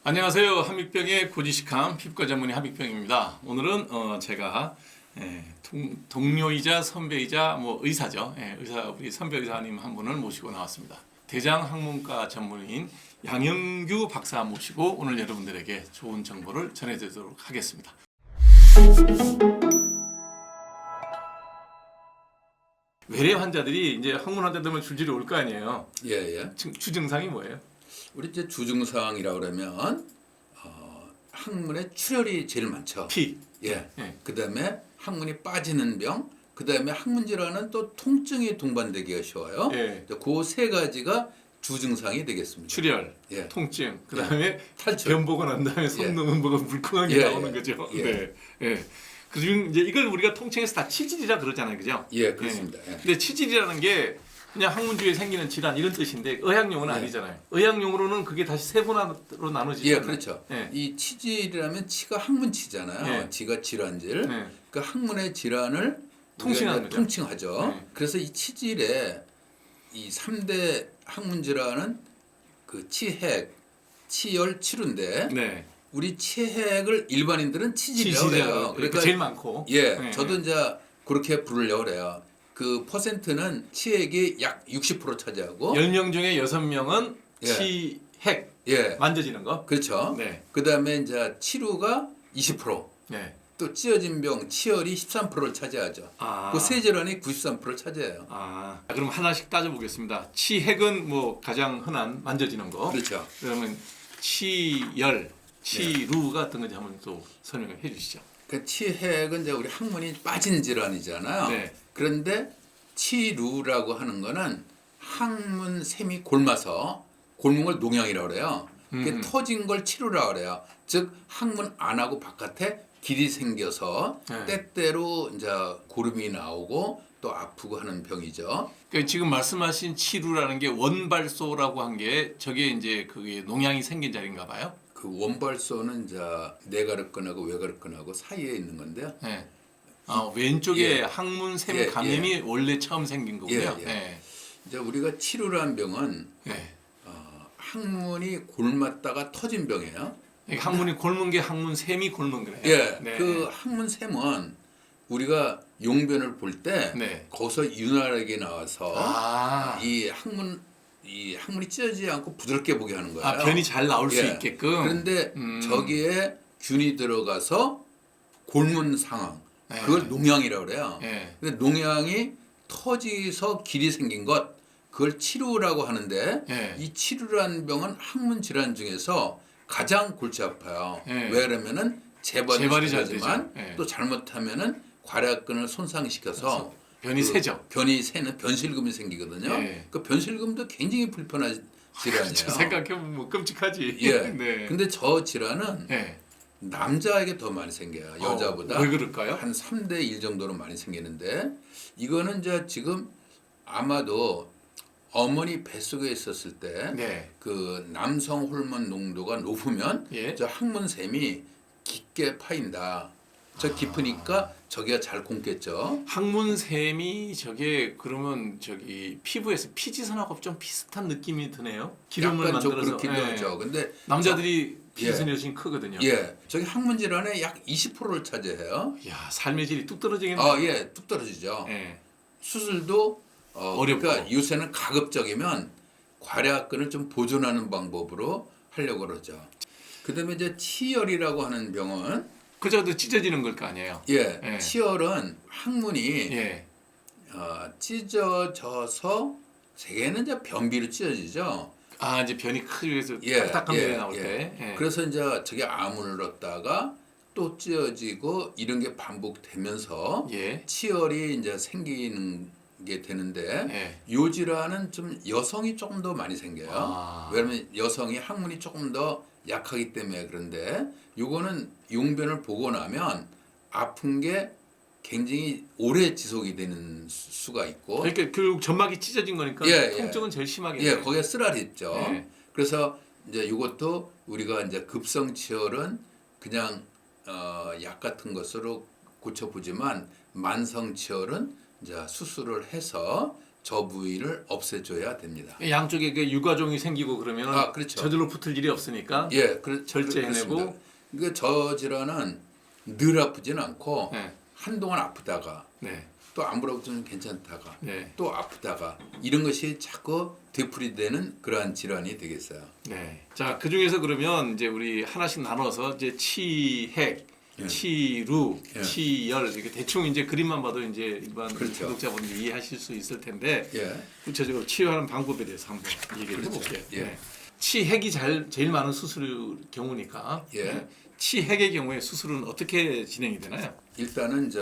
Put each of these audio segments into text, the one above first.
안녕하세요. 한빛병의 고지식함 피부과 전문의 한빛병입니다. 오늘은 제가 동료이자 선배이자 의사죠. 의사 우리 선배 의사님 한 분을 모시고 나왔습니다. 대장학문과 전문의인 양영규 박사 모시고 오늘 여러분들에게 좋은 정보를 전해드리도록 하겠습니다. 외래 환자들이 이제 항문 환자 되면 줄줄이 올 거 아니에요. 예. 주증상이 뭐예요? 우리 이제 주증상이라 그러면 항문에 출혈이 제일 많죠. 피. 예. 예. 그다음에 항문이 빠지는 병. 그다음에 항문 질환은 또 통증이 동반되기가 쉬워요. 예. 그 세 가지가 주증상이 되겠습니다. 출혈, 예. 통증, 그다음에 탈출. 변 보고 난 다음에 속는 뭐가 물컹하게 예, 나오는 예. 거죠. 예. 네, 예. 그중 이제 이걸 우리가 통칭해서 다 치질이라 그러잖아요, 그죠? 예, 그렇습니다. 예. 근데 치질이라는 게 그냥 항문 주위에 생기는 질환 이런 뜻인데 의학용어는 예. 아니잖아요. 의학용어로는 그게 다시 세 분화로 나눠지잖아요. 예, 그렇죠. 예. 이 치질이라면 치가 항문 치잖아요. 예. 치가 질환질. 예. 그 항문의 질환을 통칭하는 우리가 거죠. 통칭하죠. 예. 그래서 이 치질의 이 3대 항문 질환은 그 치핵, 치열, 치루인데 네. 우리 치핵을 일반인들은 치질이라고 해요. 그러니까 제일 많고. 예, 저도 이제 그렇게 부르려고 그래요. 그 퍼센트는 치핵이 약 60% 차지하고 10명 중에 6명은 예. 치핵 예, 만져지는 거. 그렇죠. 네. 그다음에 이제 치루가 20%, 네. 또 찌어진 병, 치열이 13%를 차지하죠. 아. 그 세 질환이 93%를 차지해요. 아, 그럼 하나씩 따져보겠습니다. 치핵은 뭐 가장 흔한 만져지는 거. 그렇죠. 그러면 치열, 치루가 어떤 건지 한번 또 설명을 해주시죠. 그 치핵은 이제 우리 항문이 빠진 질환이잖아요. 네. 그런데 치루라고 하는 거는 항문 샘이 골마서 골문 걸 농양이라고 그래요. 그게 터진 걸 치루라고 그래요. 즉 항문 안하고 바깥에 길이 생겨서 네. 때때로 이제 고름이 나오고 또 아프고 하는 병이죠. 그러니까 지금 말씀하신 치루라는 게 원발소라고 한 게 저게 이제 그게 농양이 생긴 자리인가 봐요. 그 원발소는 이제 내가르끈하고 외가르끈하고 사이에 있는 건데요. 네. 왼쪽에 예. 항문샘 예, 감염이 원래 처음 생긴 거고요. 예. 네. 이제 우리가 치루라는 병은 네. 항문이 골맞다가 터진 병이에요. 그러니까 항문이 골문 게 항문샘이 골문 거네요. 예, 네. 그 항문샘은 우리가 용변을 볼 때 네. 거기서 윤활하게 나와서 아. 이 항문이 찢어지지 않고 부드럽게 보게 하는 거예요. 변이 잘 나올 수 예. 있게끔. 그런데 저기에 균이 들어가서 골문 상황, 네. 그걸 농양이라고 그래요. 예. 근데 농양이 터지서 길이 생긴 것, 그걸 치루라고 하는데 예. 이 치루라는 병은 항문 질환 중에서 가장 골치 아파요. 예. 왜냐면은 재발이 잘 되지만 되죠. 예. 또 잘못하면은 괄약근을 손상시켜서 변이 세죠. 변이 새는 변실금이 생기거든요. 예. 그 변실금도 굉장히 불편한 질환이에요. 저 생각해보면 뭐 끔찍하지. 예. 네. 근데 저 질환은 예. 남자에게 더 많이 생겨요. 여자보다. 왜 그럴까요? 한 3대 1 정도로 많이 생기는데 이거는 이제 지금 아마도 어머니 뱃속에 있었을 때 네. 그 남성 호르몬 농도가 높으면 예. 저 항문샘이 깊게 파인다. 저 깊으니까 저기가 잘 굼겠죠. 항문샘이 저게 그러면 저기 피부에서 피지선하고 좀 비슷한 느낌이 드네요. 기름을 약간 좀 만들어서. 그렇기도 예. 하죠. 근데 남자들이 피지선이 훨씬 크거든요. 예, 저기 항문 질환의 약 20%를 차지해요. 야, 삶의 질이 뚝 떨어지겠네. 예, 뚝 떨어지죠. 예. 수술도 어렵고. 그러니까 요새는 가급적이면 괄약근을 좀 보존하는 방법으로 하려고 그러죠. 그다음에 이제 치열이라고 하는 병은 그저도 찢어지는 걸 거 아니에요. 예, 예. 치열은 항문이 예. 찢어져서 세개는 이제 변비로 찢어지죠. 아, 이제 변이 크게서 예, 딱딱한 예, 변이 나올 예. 때. 예. 그래서 이제 저게 암을 넣었다가 또 찢어지고 이런 게 반복되면서 예. 치열이 이제 생기는 게 되는데 예. 요 질환은 좀 여성이 조금 더 많이 생겨요. 아. 왜냐면 여성이 항문이 조금 더 약하기 때문에. 그런데 요거는 용변을 보고 나면 아픈 게 굉장히 오래 지속이 되는 수가 있고 그러니까 결국 점막이 찢어진 거니까 예, 통증은 제일 심하게. 예, 거기에 쓰라리 있죠. 예. 그래서 이제 이것도 우리가 이제 급성 치열은 그냥 약 같은 것으로 고쳐보지만 만성 치열은 이제 수술을 해서 저 부위를 없애줘야 됩니다. 양쪽에 그 유가종이 생기고 그러면 그렇죠. 저절로 붙을 일이 없으니까 예, 절제해내고. 그러니까 저 질환은 늘 아프지는 않고 네. 한동안 아프다가 네. 또 안 불어붙으면 괜찮다가 네. 또 아프다가 이런 것이 자꾸 되풀이되는 그러한 질환이 되겠어요. 네. 자, 그 중에서 그러면 이제 우리 하나씩 나눠서 이제 치핵, 예. 치루, 예. 치열 이렇게 대충 이제 그림만 봐도 이제 일반 그렇죠. 구독자분들이 이해하실 수 있을 텐데 예. 구체적으로 치유하는 방법에 대해서 한번 얘기를 그렇죠. 해볼게요. 예. 네. 치핵이 제일 많은 수술 경우니까 예. 네. 치핵의 경우에 수술은 어떻게 진행이 되나요? 일단은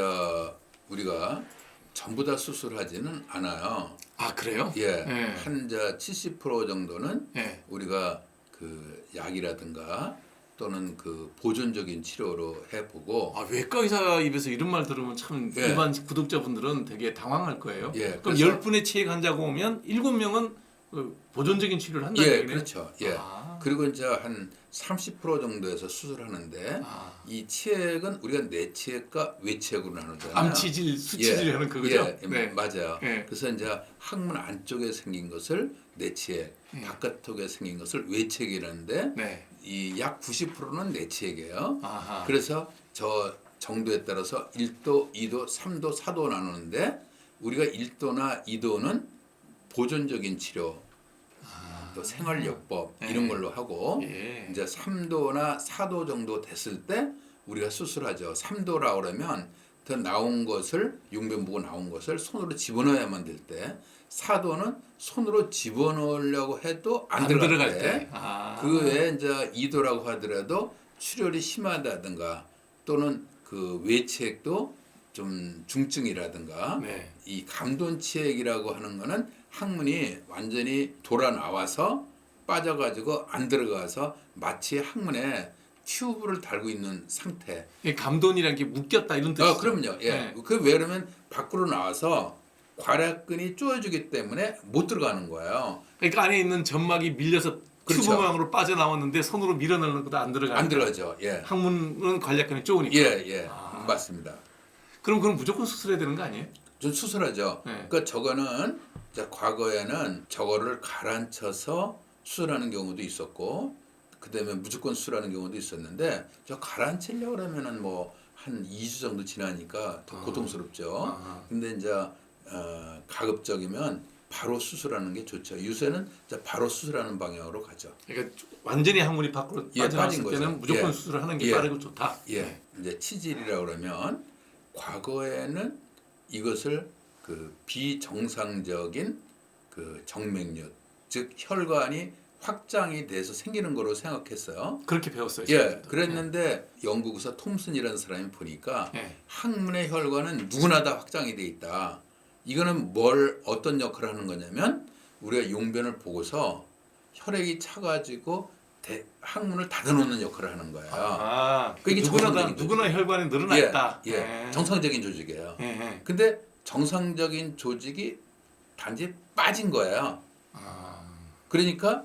우리가 전부 다 수술하지는 않아요. 아, 그래요? 예. 네. 환자 70% 정도는 네. 우리가 그 약이라든가 또는 그 보존적인 치료로 해보고 아, 외과 의사 입에서 이런 말 들으면 참 예. 일반 구독자분들은 되게 당황할 거예요. 예, 그럼 그래서- 10분의 치핵 환자가 오면 7명은 보존적인 치료를 한다는 예, 얘기네요. 그렇죠. 예. 아. 그리고 이제 한 30% 정도에서 수술하는데 아. 이 치액은 우리가 내치액과 외치액으로 나누잖아요. 암치질, 수치질 하는 그거죠? 예, 네. 맞아요. 예. 그래서 이제 항문 안쪽에 생긴 것을 내치액, 예. 바깥쪽에 생긴 것을 외치액이라는데 네. 이 약 90%는 내치액이에요. 아하. 그래서 저 정도에 따라서 1도, 2도, 3도, 4도 나누는데 우리가 1도나 2도는 보존적인 치료, 또 생활요법 예. 이런 걸로 하고 예. 이제 3도나 4도 정도 됐을 때 우리가 수술하죠. 3도라 그러면 더 나온 것을 용변 보고 나온 것을 손으로 집어넣어야만 될 때 4도는 손으로 집어넣으려고 해도 안 들어갈 때. 아. 그 외에 이제 2도라고 하더라도 출혈이 심하다든가 또는 그 외치액도 좀 중증이라든가 네. 이 감돈치액이라고 하는 거는 항문이 완전히 돌아 나와서 빠져가지고 안 들어가서 마치 항문에 튜브를 달고 있는 상태. 이 감돈이라는 게 묶였다 이런 뜻이죠. 그럼요. 예. 네. 그 왜 그러면 밖으로 나와서 괄약근이 쪼여주기 때문에 못 들어가는 거예요. 그러니까 안에 있는 점막이 밀려서 그렇죠. 튜브 모양으로 빠져나왔는데 손으로 밀어넣는 것도 안 들어가요. 안 들어가죠. 예. 항문은 관략근이 좁으니까. 예, 예. 아. 맞습니다. 그럼 무조건 수술해야 되는 거 아니에요? 좀 수술하죠. 네. 그러니까 저거는 이제 과거에는 저거를 가라앉혀서 수술하는 경우도 있었고, 그다음에 무조건 수술하는 경우도 있었는데, 저 가라앉히려고 그러면은 뭐 한 2주 정도 지나니까 더 고통스럽죠. 아하. 근데 이제 가급적이면 바로 수술하는 게 좋죠. 요새는 이제 바로 수술하는 방향으로 가죠. 그러니까 완전히 항문이 밖으로 예, 빠져나왔을 빠진 때는 거죠. 무조건 예. 수술을 하는 게 예. 빠르고 좋다. 예, 네. 이제 치질이라 그러면 과거에는 이것을 그 비정상적인 그 정맥류, 즉 혈관이 확장이 돼서 생기는 거로 생각했어요. 그렇게 배웠어요. 예, 제가. 그랬는데 영국 의사 톰슨이라는 사람이 보니까 예. 항문의 혈관은 누구나 다 확장이 돼 있다. 이거는 어떤 역할을 하는 거냐면 우리가 용변을 보고서 혈액이 차가지고 항문을 닫아놓는 역할을 하는 거예요. 아, 그게 정상적인 누구나 혈관에 늘어나 예, 있다. 예, 정상적인 조직이에요. 예, 예. 근데 정상적인 조직이 단지 빠진 거예요. 아, 그러니까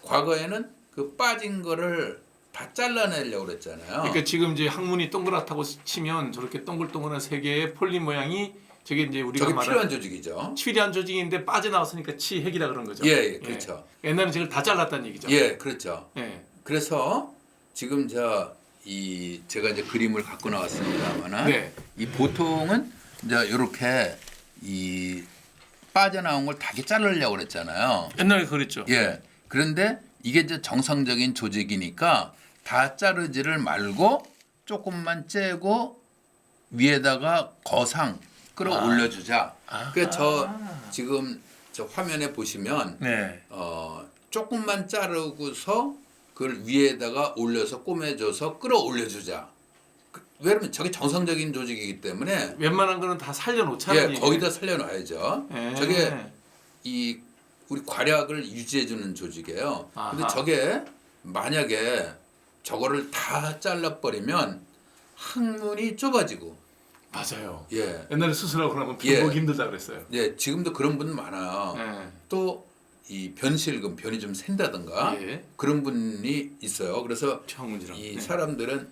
과거에는 그 빠진 거를 다 잘라내려고 그랬잖아요. 그러니까 지금 이제 항문이 동그랗다고 치면 저렇게 동글동글한 세 개의 폴립 모양이 저게 이제 우리가 저게 말하는 필요한 조직이죠. 치리한 조직인데 빠져나왔으니까 치핵이라 그런 거죠. 예, 예, 그렇죠. 옛날에 저걸 다 잘랐다는 얘기죠. 예, 그렇죠. 예. 그래서 지금 제가 이제 그림을 갖고 나왔습니다만은 네. 이 보통은 이제 이렇게 이 빠져나온 걸 다 자르려고 그랬잖아요. 옛날에 그랬죠. 예. 그런데 이게 이제 정상적인 조직이니까 다 자르지를 말고 조금만 째고 위에다가 거상 끌어올려 주자. 그러니까 지금 저 화면에 보시면 네. 조금만 자르고서 그걸 위에다가 올려서 꼬매줘서 끌어올려 주자. 왜냐면 저게 정상적인 조직이기 때문에 웬만한 거는 다 살려놓자는 예, 얘기예요. 거기다 살려놔야죠. 예. 저게 이 우리 괄약을 유지해주는 조직이에요. 근데 아하. 저게 만약에 저거를 다 잘라버리면 항문이 좁아지고 맞아요. 예, 옛날에 수술하고 그러면 예. 보기 힘들다 그랬어요. 예, 지금도 그런 분 많아요. 예. 또 이 변실금 변이 좀 샌다든가 예. 그런 분이 있어요. 그래서 청문지랑. 이 네. 사람들은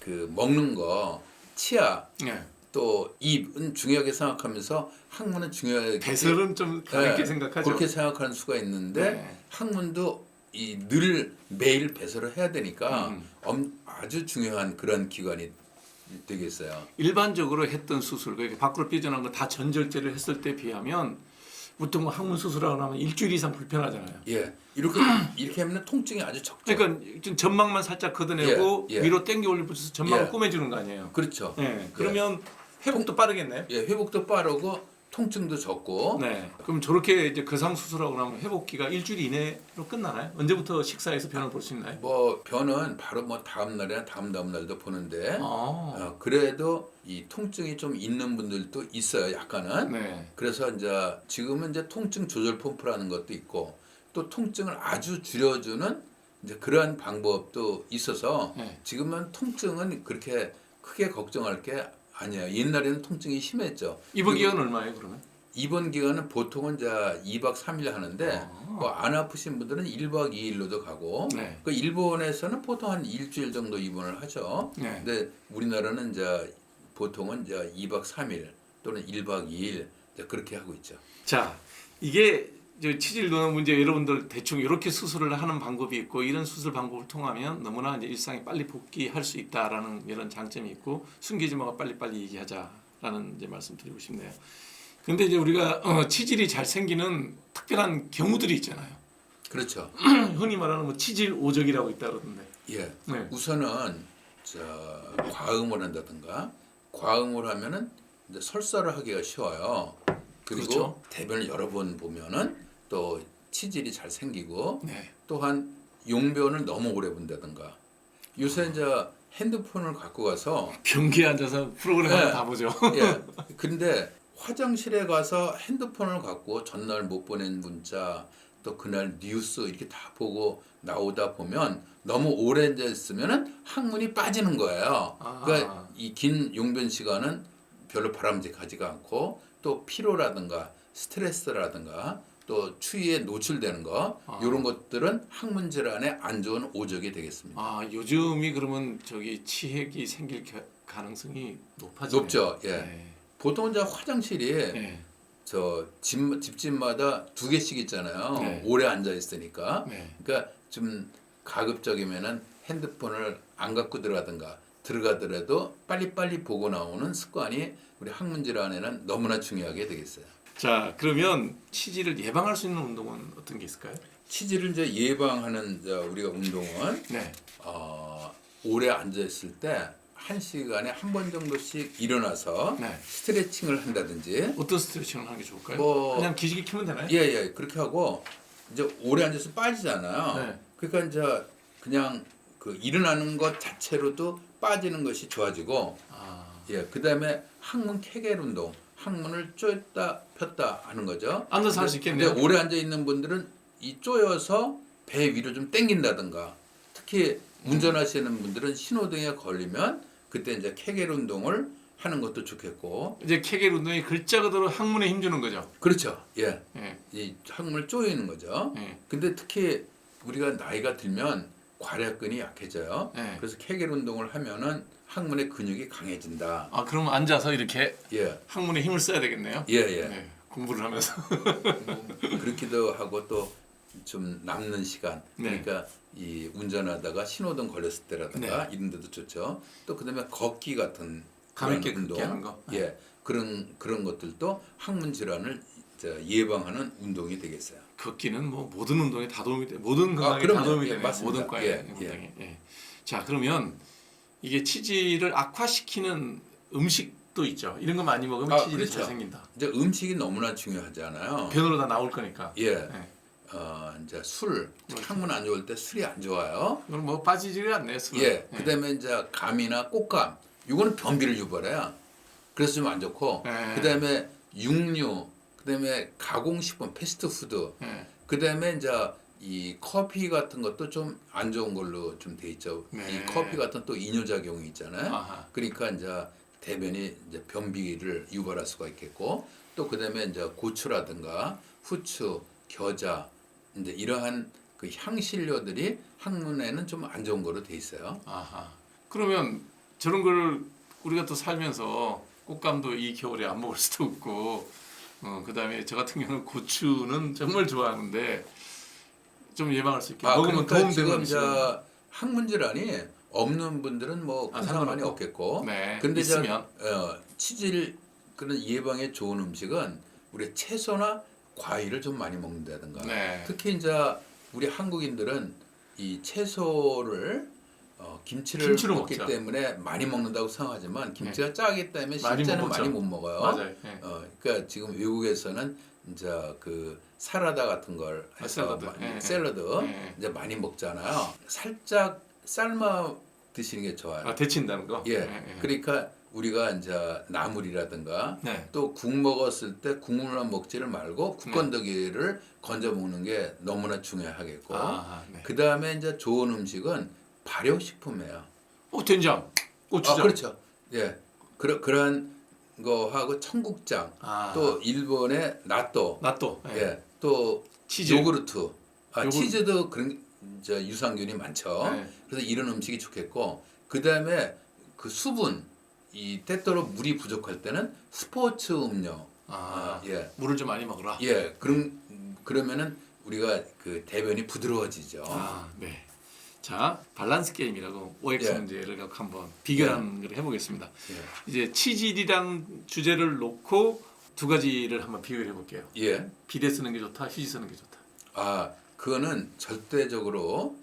그 먹는 거 치아 예. 또 입은 중요하게 생각하면서 학문은 중요하게 배설은 좀 가볍게 네, 생각하죠. 그렇게 생각하는 수가 있는데 네. 학문도 이 늘 매일 배설을 해야 되니까 아주 중요한 그런 기관이 되겠어요. 일반적으로 했던 수술, 그러니까 밖으로 삐져나온 거 다 전절제를 했을 때 비하면 보통 항문 수술하고 나면 일주일 이상 불편하잖아요. 예, 이렇게 하면 통증이 아주 적죠. 그러니까 좀 전막만 살짝 걷어내고 예, 예. 위로 당겨 올려붙여서 전막을 예. 꾸며주는 거 아니에요. 그렇죠. 네. 그러면 회복도 빠르겠네요. 예, 회복도 빠르고 통증도 적고. 네. 그럼 저렇게 이제 거상 수술하고 나면 회복기가 일주일 이내로 끝나나요? 언제부터 식사에서 변을 볼 수 있나요? 뭐 변은 바로 뭐 다음 날이나 다음 날도 보는데 아. 그래도 이 통증이 좀 있는 분들도 있어요. 약간은. 네. 그래서 이제 지금은 이제 통증 조절 펌프라는 것도 있고 또 통증을 아주 줄여주는 이제 그러한 방법도 있어서 네. 지금은 통증은 그렇게 크게 걱정할 게 아니에요. 옛날에는 통증이 심했죠. 입원 그리고 기간 얼마예요, 그러면? 입원 기간은 보통은 이제 2박 3일 하는데 뭐 안 아프신 분들은 1박 2일로도 가고 네. 그 일본에서는 보통 한 일주일 정도 입원을 하죠. 네. 근데 우리나라는 이제 보통은 이제 2박 3일 또는 1박 2일 이제 그렇게 하고 있죠. 자, 이게 저 치질 넣는 문제 여러분들 대충 이렇게 수술을 하는 방법이 있고 이런 수술 방법을 통하면 너무나 이제 일상에 빨리 복귀할 수 있다라는 이런 장점이 있고 숨기지 말고 빨리빨리 얘기하자라는 이제 말씀드리고 싶네요. 근데 이제 우리가 치질이 잘 생기는 특별한 경우들이 있잖아요. 그렇죠. 흔히 말하는 뭐 치질 오적이라고 있다 그러던데. 예. 네. 우선은 과음을 한다든가 과음을 하면은 이제 설사를 하기가 쉬워요. 그리고 그렇죠. 대변을 여러 번 보면은 또 치질이 잘 생기고 네. 또한 용변을 너무 오래 본다든가 요새 이제 핸드폰을 갖고 가서 변기에 앉아서 프로그램 네. 하나 다 보죠. 예. 근데 화장실에 가서 핸드폰을 갖고 전날 못 보낸 문자 또 그날 뉴스 이렇게 다 보고 나오다 보면 너무 오래 앉아 있으면은 항문이 빠지는 거예요. 아하. 그러니까 이 긴 용변 시간은 별로 바람직하지가 않고 또 피로라든가 스트레스라든가 또 추위에 노출되는 거 이런 것들은 항문 질환에 안 좋은 오적이 되겠습니다. 아, 요즘이 그러면 저기 치핵이 생길 가능성이 높아지네요. 높죠. 예. 네. 보통 이제 화장실이 네. 저 집집마다 2개씩 있잖아요. 네. 오래 앉아 있으니까. 네. 그러니까 좀 가급적이면은 핸드폰을 안 갖고 들어가더라도 빨리빨리 보고 나오는 습관이 우리 항문 질환에는 너무나 중요하게 되겠어요. 자, 그러면 치질을 예방할 수 있는 운동은 어떤 게 있을까요? 치질을 이제 예방하는 이제 우리가 운동은 네. 오래 앉아 있을 때 1시간에 한 번 정도씩 일어나서 네. 스트레칭을 한다든지 어떤 스트레칭을 하는 게 좋을까요? 뭐- 그냥 기지개 켜면 되나요? 예, 그렇게 하고 이제 오래 앉아서 빠지잖아요. 네. 그러니까 이제 그냥 그 일어나는 것 자체로도 빠지는 것이 좋아지고 아, 예, 그다음에 항문 케겔 운동, 항문을 쪼였다 폈다 하는 거죠. 앉아서 할 수 있겠네요. 근데 오래 앉아 있는 분들은 이 쪼여서 배 위로 좀 당긴다든가 특히 운전하시는 분들은 신호등에 걸리면 그때 이제 케겔 운동을 하는 것도 좋겠고 이제 케겔 운동이 글자 그대로 항문에 힘주는 거죠. 그렇죠. 예. 예. 이 항문을 쪼이는 거죠. 예. 근데 특히 우리가 나이가 들면 괄약근이 약해져요. 네. 그래서 케겔 운동을 하면은 항문의 근육이 강해진다. 아, 그러면 앉아서 이렇게 예, 항문에 힘을 써야 되겠네요. 예, 예. 네. 공부를 하면서. 그렇기도 하고 또 좀 남는 시간. 네. 그러니까 이 운전하다가 신호등 걸렸을 때라든가 이런 데도 좋죠. 또 그다음에 걷기 같은 가볍게 그런 걷기 하는 거. 예, 그런 것들도 항문 질환을 예방하는 운동이 되겠어요. 걷기는 뭐 모든 운동에 다 도움이 돼. 모든 건강에 다 그럼요. 도움이 예, 되네요. 맞습니다. 모든 과에. 예, 굉장히. 예. 자, 그러면 이게 치질을 악화시키는 음식도 있죠. 이런 거 많이 먹으면 치질이 그렇죠. 잘 생긴다. 이제 음식이 너무나 중요하잖아요. 변으로 다 나올 거니까. 예. 네. 이제 술, 그렇죠. 항문 안 좋을 때 술이 안 좋아요. 그럼 뭐 빠지지가 않네요. 술은. 예. 그다음에 이제 감이나 꽃감, 이거는 변비를 유발해요. 그래서 좀 안 좋고. 네. 그다음에 육류, 그다음에 가공식품, 패스트푸드, 예. 그다음에 이제 이 커피 같은 것도 좀 안 좋은 걸로 좀 돼 있죠. 네. 이 커피 같은 또 이뇨작용이 있잖아요. 아하. 그러니까 이제 대변이 이제 변비를 유발할 수가 있겠고, 또 그다음에 이제 고추라든가 후추, 겨자, 이제 이러한 그 향신료들이 항문에는 좀 안 좋은 거로 돼 있어요. 아하. 그러면 저런 걸 우리가 또 살면서 꽃감도 이 겨울에 안 먹을 수도 없고 그다음에 저 같은 경우는 고추는 정말 좋아하는데 좀 예방할 수 있게 먹으면 그러니까 도움되는 지금 음식은 항문 질환이 없는 분들은 뭐 큰 상관이 상관없고. 없겠고, 네, 근데 있으면 치질 그런 예방에 좋은 음식은 우리 채소나 과일을 좀 많이 먹는다든가. 네. 특히 이제 우리 한국인들은 이 채소를 김치를 김치로 먹기 먹죠. 때문에 많이 먹는다고 생각하지만 김치가 짜기 때문에 많이 실제는 못 먹죠. 많이 못 먹어요. 맞아요. 네. 그러니까 지금 외국에서는 이제 그 사라다 같은 걸 해서 샐러드. 샐러드 네. 이제 많이 먹잖아요. 살짝 삶아 드시는 게 좋아요. 아, 데친다는 거. 예. 네. 그러니까 우리가 이제 나물이라든가 네. 또 국 먹었을 때 국물만 먹지를 말고 국건더기를 건져 먹는 게 너무나 중요하겠고, 네. 그 다음에 이제 좋은 음식은 발효식품이에요. 된장, 고추장. 그렇죠. 예. 그런 거하고 청국장, 또 일본의 나또, 네. 예. 또 치즈. 요구르트, 치즈도 그런 이제 유산균이 많죠. 네. 그래서 이런 음식이 좋겠고, 그 다음에 그 수분, 이 때때로 물이 부족할 때는 스포츠 음료, 예, 물을 좀 많이 먹어라. 예, 그러면은 우리가 그 대변이 부드러워지죠. 네. 자, 밸런스 게임이라고 OX 예. 문제를 갖고 한번 비교하는 걸 해보겠습니다. 예. 이제 치질이란 주제를 놓고 두 가지를 한번 비교해 볼게요. 예. 비데 쓰는 게 좋다, 휴지 쓰는 게 좋다. 그거는 절대적으로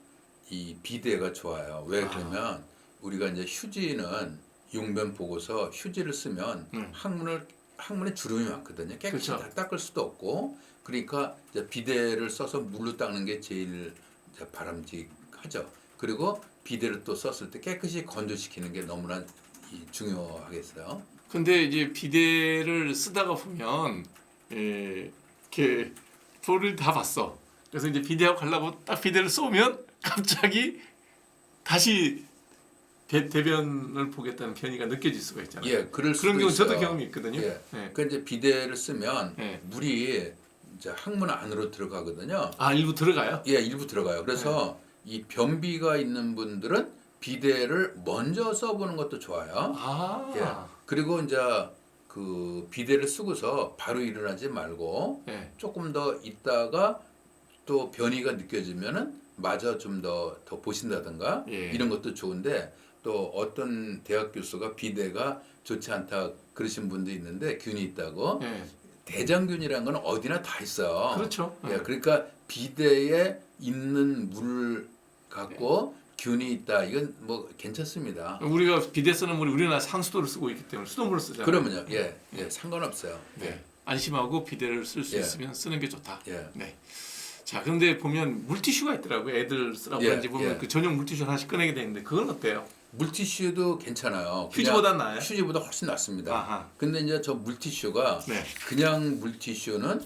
이 비데가 좋아요. 왜 그러면 우리가 이제 휴지는 용변 보고서 휴지를 쓰면 항문에 주름이 많거든요. 깨끗이 그렇죠. 다 닦을 수도 없고, 그러니까 이제 비데를 써서 물로 닦는 게 제일 이제 바람직하죠. 그리고 비데를 또 썼을 때 깨끗이 건조시키는 게 너무나 중요하겠어요. 근데 이제 비데를 쓰다가 보면 이렇게 볼을 다 봤어. 그래서 이제 비데하고 가려고 딱 비데를 쏘면 갑자기 다시 대변을 보겠다는 변이가 느껴질 수가 있잖아요. 예, 그런 경우 있어요. 저도 경험이 있거든요. 예. 네. 그 이제 비데를 쓰면 네. 물이 이제 항문 안으로 들어가거든요. 일부 들어가요? 예, 일부 들어가요. 그래서 이 변비가 있는 분들은 비데를 먼저 써보는 것도 좋아요. 예. 그리고 이제 그 비데를 쓰고서 바로 일어나지 말고 조금 더 있다가 또 변이가 느껴지면은 마저 좀 더 보신다든가 이런 것도 좋은데, 또 어떤 대학 교수가 비데가 좋지 않다 그러신 분도 있는데 균이 있다고. 대장균이라는 건 어디나 다 있어요. 그렇죠. 예, 그러니까 비데에 있는 물 갖고 균이 있다. 이건 뭐 괜찮습니다. 우리가 비데 쓰는 물이 우리나라 상수도를 쓰고 있기 때문에 수돗물을 쓰잖아요. 그러면요, 예, 상관없어요. 네. 안심하고 비데를 쓸 수 예. 있으면 쓰는 게 좋다. 예. 네. 자, 그런데 보면 물티슈가 있더라고요. 애들 쓰라고 예, 하는지 보면 예. 그 전용 물티슈 하나씩 꺼내게 되는데 그건 어때요? 물티슈도 괜찮아요. 휴지보다 나아요? 휴지보다 훨씬 낫습니다. 아하. 근데 이제 저 물티슈가 네. 그냥 물티슈는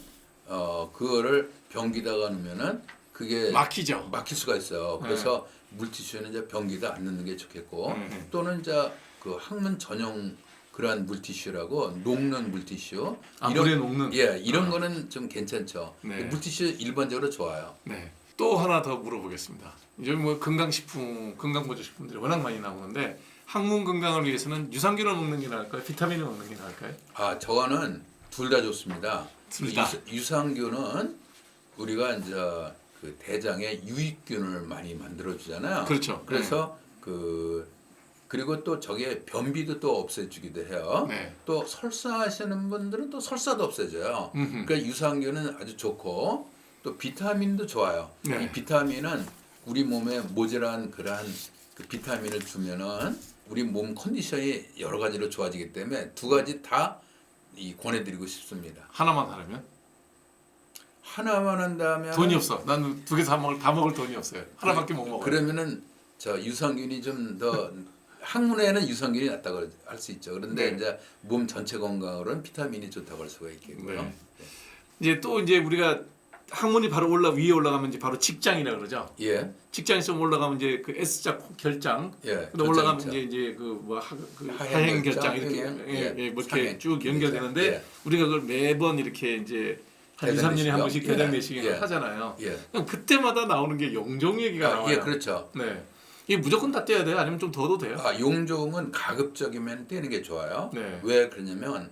그거를 변기다가 넣으면은 그게 막히죠. 막힐 수가 있어요. 그래서 물티슈는 이제 변기다 안 넣는 게 좋겠고, 또는 이제 그 항문 전용 그러한 물티슈라고 녹는 물티슈, 물에 녹는. 이런 거는 좀 괜찮죠. 네. 물티슈 일반적으로 좋아요. 네. 또 하나 더 물어보겠습니다. 요즘 뭐 건강식품, 건강보조식품들이 워낙 많이 나오는데 항문 건강을 위해서는 유산균을 먹는 게 나을까요? 비타민을 먹는 게 나을까요? 저거는 둘 다 좋습니다. 둘 다. 유산균은 우리가 이제 그 대장에 유익균을 많이 만들어 주잖아요. 그렇죠. 그래서 그리고 또 저게 변비도 또 없애주기도 해요. 네. 또 설사하시는 분들은 또 설사도 없애줘요. 그러니까 유산균은 아주 좋고, 또 비타민도 좋아요. 네. 이 비타민은 우리 몸에 모자란 그러한 그 비타민을 주면은 우리 몸 컨디션이 여러 가지로 좋아지기 때문에 두 가지 다 권해드리고 싶습니다. 하나만 하려면? 하나만 한다면 돈이 없어. 난 두 개 다 먹을 돈이 없어요. 하나밖에 못 먹어요. 그러면은 저 유산균이 좀 더 항문에는 유산균이 낫다고 할 수 있죠. 그런데 네. 이제 몸 전체 건강으로는 비타민이 좋다고 할 수가 있겠고요. 네. 이제 우리가 항문이 바로 위에 올라가면 이제 바로 직장이라 그러죠. 예. 직장이 좀 올라가면 이제 그 S자 결장. 예. 근데 올라가면 결장 이제 그 하행 하행 결장 이렇게 하행, 뭐 이렇게 상행, 쭉 연결되는데 예. 우리가 그걸 매번 이렇게 이제 한 2, 3년에 한 번씩 예. 대장 내시경을 예. 하잖아요. 예. 그럼 그때마다 나오는 게 용종 얘기가 나와요. 예, 그렇죠. 네. 이게 무조건 다 떼야 돼요? 아니면 좀 더도 돼요? 용종은 가급적이면 떼는 게 좋아요. 네. 왜 그러냐면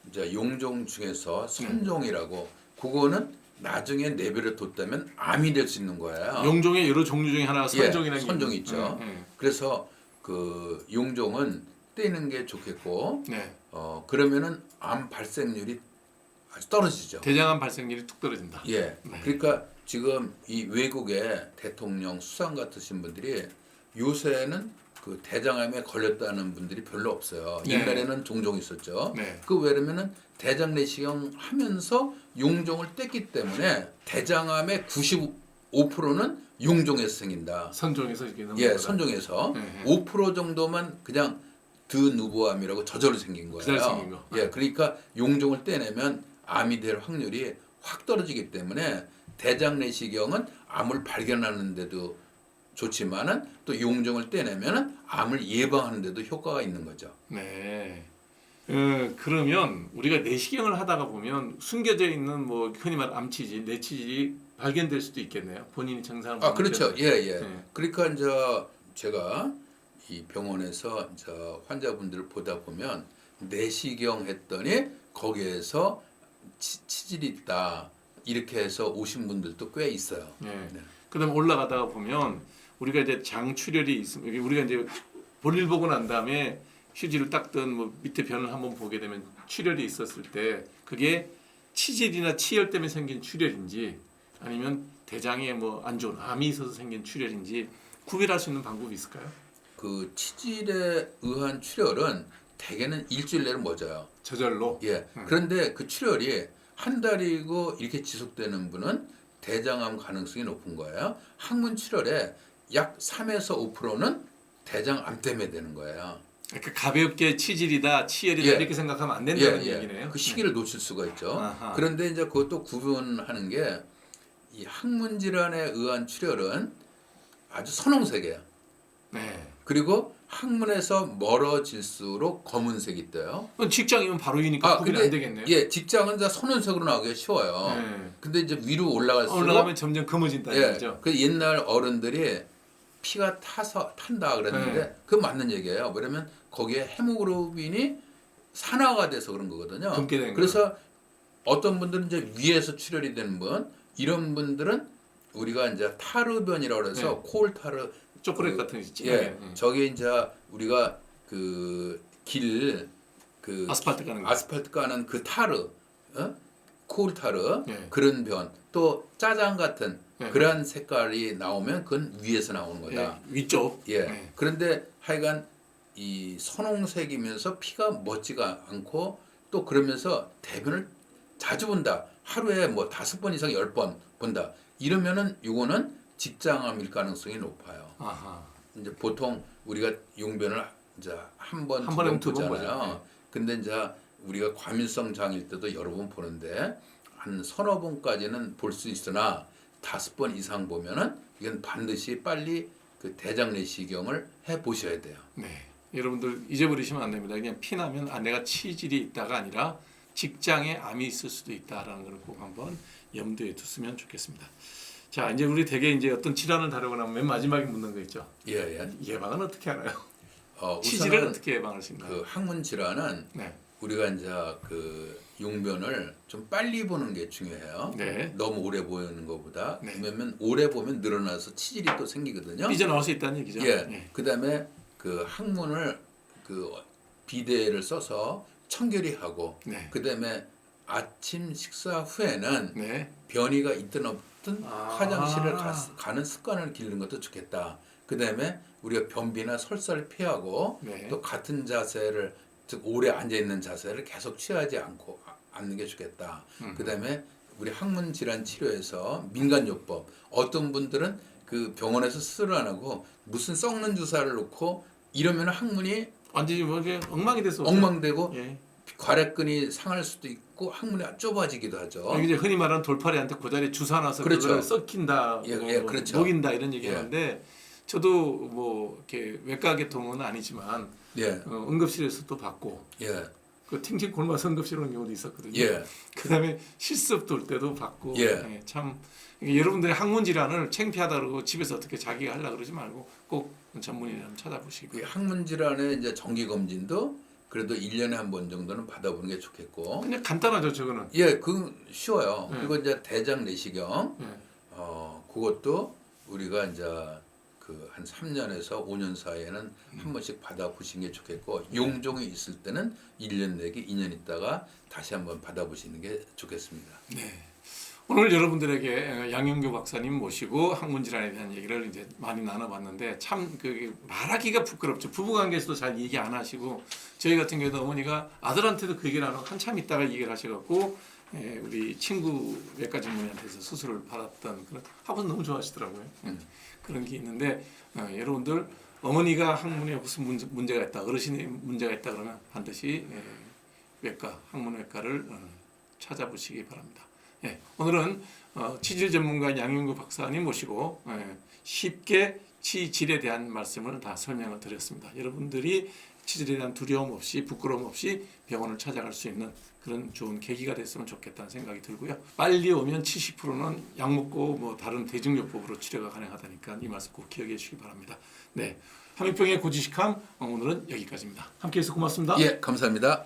이제 용종 중에서 선종이라고 그거는 나중에 내버려 뒀다면 암이 될 수 있는 거예요. 용종의 여러 종류 중에 하나가 선종이라는 게 선종 있- 있죠. 네, 그래서 그 용종은 떼는 게 좋겠고 네. 그러면은 암 발생률이 아주 떨어지죠. 대장암 발생률이 툭 떨어진다. 예. 네. 그러니까 지금 이 외국의 대통령 수상 같으신 분들이 요새는 그 대장암에 걸렸다는 분들이 별로 없어요. 네. 옛날에는 종종 있었죠. 네. 그 왜냐면은 대장 내시경 하면서 용종을 뗐기 때문에 대장암의 95%는 용종에서 생긴다. 선종에서 이렇게 넘는 예, 거다. 선종에서 네. 5% 정도만 그냥 드누보암이라고 저절로 생긴 거예요. 그대로 생긴 거. 예, 그러니까 용종을 떼내면 암이 될 확률이 확 떨어지기 때문에 대장 내시경은 암을 발견하는데도 좋지만은 또 용종을 떼내면은 암을 예방하는데도 효과가 있는 거죠. 네. 그러면 우리가 내시경을 하다가 보면 숨겨져 있는 뭐 흔히 말하는 암치질, 뇌치질이 발견될 수도 있겠네요. 본인이 증상을 못 그렇죠. 느껴서. 예, 예. 네. 그러니까 이제 제가 이 병원에서 이제 환자분들을 보다 보면 내시경 했더니 거기에서 치질이 있다. 이렇게 해서 오신 분들도 꽤 있어요. 네. 네. 그다음 올라가다가 보면 우리가 이제 장 출혈이 있으면 우리가 이제 볼일 보고 난 다음에 휴지를 닦든 뭐 밑에 변을 한번 보게 되면 출혈이 있었을 때 그게 치질이나 치열 때문에 생긴 출혈인지 아니면 대장에 뭐 안 좋은 암이 있어서 생긴 출혈인지 구별할 수 있는 방법이 있을까요? 그 치질에 의한 출혈은 대개는 일주일 내로 멎어요. 저절로. 예. 그런데 그 출혈이 한 달이고 이렇게 지속되는 분은 대장암 가능성이 높은 거예요. 항문 출혈의 약 3에서 5%는 대장암 때문에 되는 거예요. 그러니까 가볍게 치질이다, 치열이다 예. 이렇게 생각하면 안 된다는 얘기네요. 그 시기를 놓칠 수가 있죠. 아하. 그런데 이제 그것도 구분하는 게 이 항문 질환에 의한 출혈은 아주 선홍색이에요. 네. 그리고 항문에서 멀어질수록 검은색이 떠요. 직장이면 바로이니까 구분이 안 되겠네요. 예, 직장은 이제 선홍색으로 나오기가 쉬워요. 네. 근데 이제 위로 올라갈수록 올라가면 점점 검어진다는 예, 얘기죠. 그 옛날 어른들이 피가 타서 탄다 그랬는데 네. 그 맞는 얘기예요. 왜냐면 거기에 헤모글로빈이 산화가 돼서 그런 거거든요. 검게 된 그래서 어떤 분들은 이제 위에서 출혈이 되는 분, 이런 분들은 우리가 이제 타르변이라고 그래서 네. 콜타르 초콜릿 같은 거 진하게. 예, 저게 이제 우리가 그 아스팔트 가는 거. 아스팔트 까는 그 타르, 콜타르 예. 그런 변, 또 짜장 같은 예. 그러한 색깔이 나오면 그건 위에서 나오는 거다. 예, 위쪽. 예. 네. 그런데 하여간 이 선홍색이면서 피가 멎지가 않고 또 그러면서 대변을 자주 본다. 하루에 뭐 5번 이상 10번 본다. 이러면은 이거는 직장암일 가능성이 높아요. 아하. 이제 보통 우리가 용변을 이제 한 번, 한 두 번에 번 두번 보잖아요. 보죠. 네. 근데 이제 우리가 과민성 장일 때도 여러 번 보는데 한 서너 번까지는 볼 수 있으나 5번 이상 보면은 이건 반드시 빨리 그 대장 내시경을 해 보셔야 돼요. 네. 여러분들 잊어버리시면 안 됩니다. 그냥 피나면 내가 치질이 있다가 아니라 직장에 암이 있을 수도 있다라는 걸 꼭 한번 염두에 두시면 좋겠습니다. 자, 이제 우리 대개 이제 어떤 질환을 다루고 나면 맨 마지막에 묻는 거 있죠. 예, 예. 예방은 어떻게 알아요? 우선은 치질을 어떻게 예방할 수 있나요? 그 항문 질환은 네. 우리가 이제 그 용변을 좀 빨리 보는 게 중요해요. 네. 너무 오래 보이는 것보다. 네. 왜냐면 오래 보면 늘어나서 치질이 또 생기거든요. 삐져나올 수 있다는 얘기죠. 예. 그다음에 그 항문을 그 비데를 써서 청결히하고 네. 그다음에 아침 식사 후에는 네. 변이가 있든 없든 아. 화장실을 가는 습관을 기르는 것도 좋겠다. 그다음에 우리가 변비나 설사를 피하고 네. 또 같은 자세를 즉 오래 앉아 있는 자세를 계속 취하지 않는 게 좋겠다. 그다음에 우리 항문 질환 치료에서 민간요법 어떤 분들은 그 병원에서 수술을 안 하고 무슨 썩는 주사를 놓고 이러면 항문이 완전히 뭐 이게 엉망이 돼서 엉망되고 예. 괄약근이 상할 수도 있고 항문이 좁아지기도 하죠. 여기 이제 흔히 말하는 돌팔이한테 그 자리에 주사 놔서 그렇죠. 그걸 썩힌다, 예, 뭐 예, 그렇죠. 녹인다 이런 얘기 예. 하는데 저도 뭐 이렇게 외과 계통은 아니지만 예, 응급실에서도 받고 예, 그 팅팅 골마서 응급실 오는 경우도 있었거든요. 예. 그다음에 실습 돌 때도 받고 예. 참 여러분들의 학문 질환을 창피하다 그러고 집에서 어떻게 자기가 하려고 그러지 말고 꼭 전문의를 한번 찾아보시고. 그 항문 질환의 이제 정기 검진도 그래도 1년에 한 번 정도는 받아보는 게 좋겠고. 그냥 간단하죠, 저거는. 예, 그 쉬워요. 예. 그리고 이제 대장 내시경 예. 그것도 우리가 이제 그 한 3년에서 5년 사이에는 한 번씩 받아보시는 게 좋겠고 용종이 있을 때는 1년 내기 2년 있다가 다시 한번 받아보시는 게 좋겠습니다. 네. 오늘 여러분들에게 양영규 박사님 모시고 항문 질환에 대한 얘기를 이제 많이 나눠봤는데 참 그 말하기가 부끄럽죠. 부부관계에서도 잘 얘기 안 하시고 저희 같은 경우도 어머니가 아들한테도 그 얘기를 안 하고 한참 있다가 얘기를 하셔갖고 우리 친구 외과 전문의한테서 수술을 받았던 그런 학원 너무 좋아하시더라고요. 그런 게 있는데 여러분들 어머니가 항문에 무슨 문제가 있다, 어르신이 문제가 있다 그러면 반드시 외과, 항문외과를 찾아보시기 바랍니다. 오늘은 치질 전문가 양영규 박사님 모시고 쉽게 치질에 대한 말씀을 다 설명을 드렸습니다. 여러분들이 치질에 대한 두려움 없이 부끄러움 없이 병원을 찾아갈 수 있는 그런 좋은 계기가 됐으면 좋겠다는 생각이 들고요. 빨리 오면 70%는 약 먹고 뭐 다른 대증요법으로 치료가 가능하다니까 이 말씀 꼭 기억해 주시기 바랍니다. 네, 함익병의 고지식함 오늘은 여기까지입니다. 함께해서 고맙습니다. 예, 감사합니다.